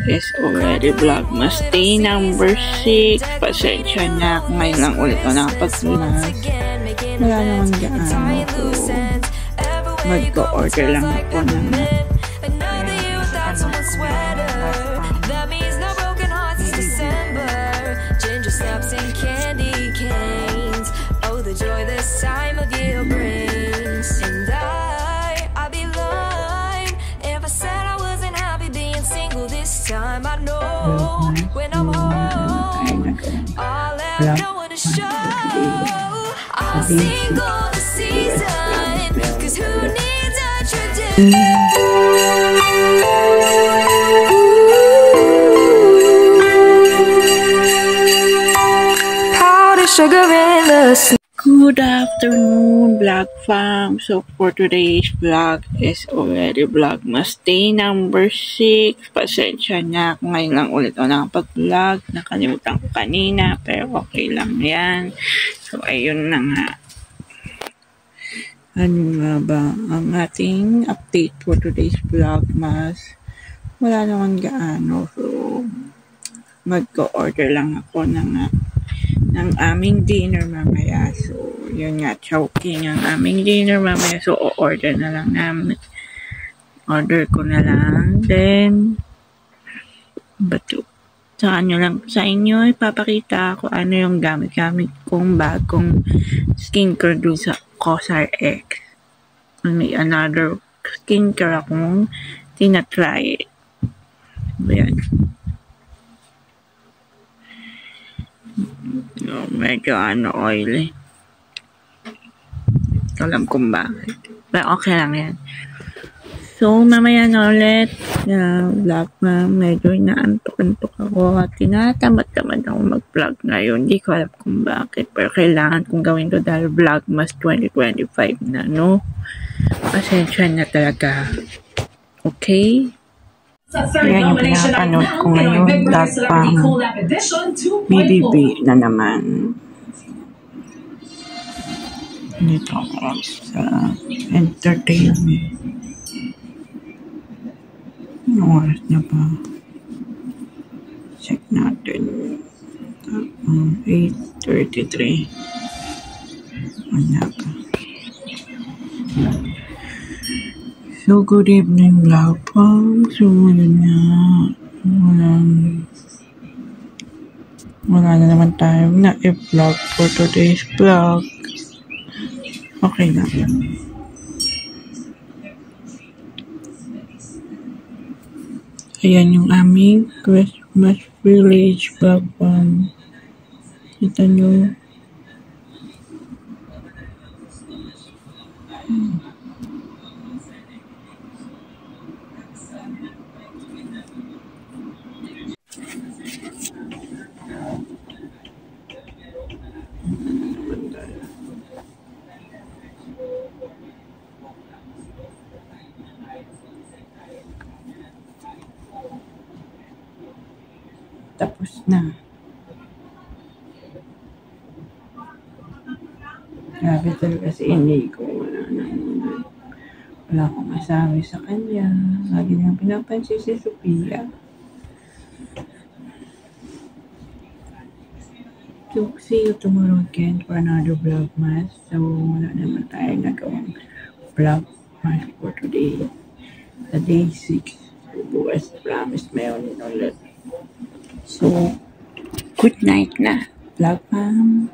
is already Vlogmas day number 6. Pasensya na ako ngayon lang ulit ko nakapag-vlog. Wala naman gaano. So, mag-order lang ako ng joy this time of year brings, and I'd be lying if I said I wasn't happy being single this time. I know when I'm home, all I know to show I'm single this season, 'cause who needs a tradition? Powder sugar in the Good afternoon, Vlog Fam. So, for today's vlog is already Vlogmas day number 6. Pasensya na ako ngayon lang ulit ako nakapag-vlog. Nakalimutan ko kanina, pero okay lang yan. So, ayun na nga. Ano nga ba ang ating update for today's Vlogmas? Wala naman gaano. So, mag-order lang ako ng aming dinner mamaya. So, yun nga, choking ang aming dinner mamaya. So, order na lang namin. Order ko na lang. Then, bato. Sa inyo, ipapakita ko ano yung gamit-gamit kong bagong skincare doon sa Cosar X. May another skincare akong tinatry. Ayan. No, medyo oily. Alam kong bakit. Pero okay lang yan. So, mamaya na ulit. Vlog na. Medyo inaantok-antok ako. At tinatamad-tamad ako mag-vlog ngayon. Hindi ko alam kung bakit. Pero kailangan kong gawin ko dahil Vlogmas 2025 na, no? Pasensya na talaga. Okay? Yan yung pinapanood ko ngayon. Vlog pang BBB na naman. Dito ako sa entertainment. Anong oras na ba? Check natin. 8:33. Wala pa. So, good evening, vlog po. So, wala na naman tayo na i-vlog for today's vlog. Okay na. Ayan yung aming Christmas Village vlog one. Kita nyo. Tapos na. Grabe talaga si Inigo. Wala akong masabi sa kanya. Lagi niyang pinapansin si Sophia. So, see you tomorrow again for another Vlogmas. So, wala naman tayo nagawang Vlogmas for today. The day 6. So, bukas promise mayroon ulit. So, good night na, Vlog Fam.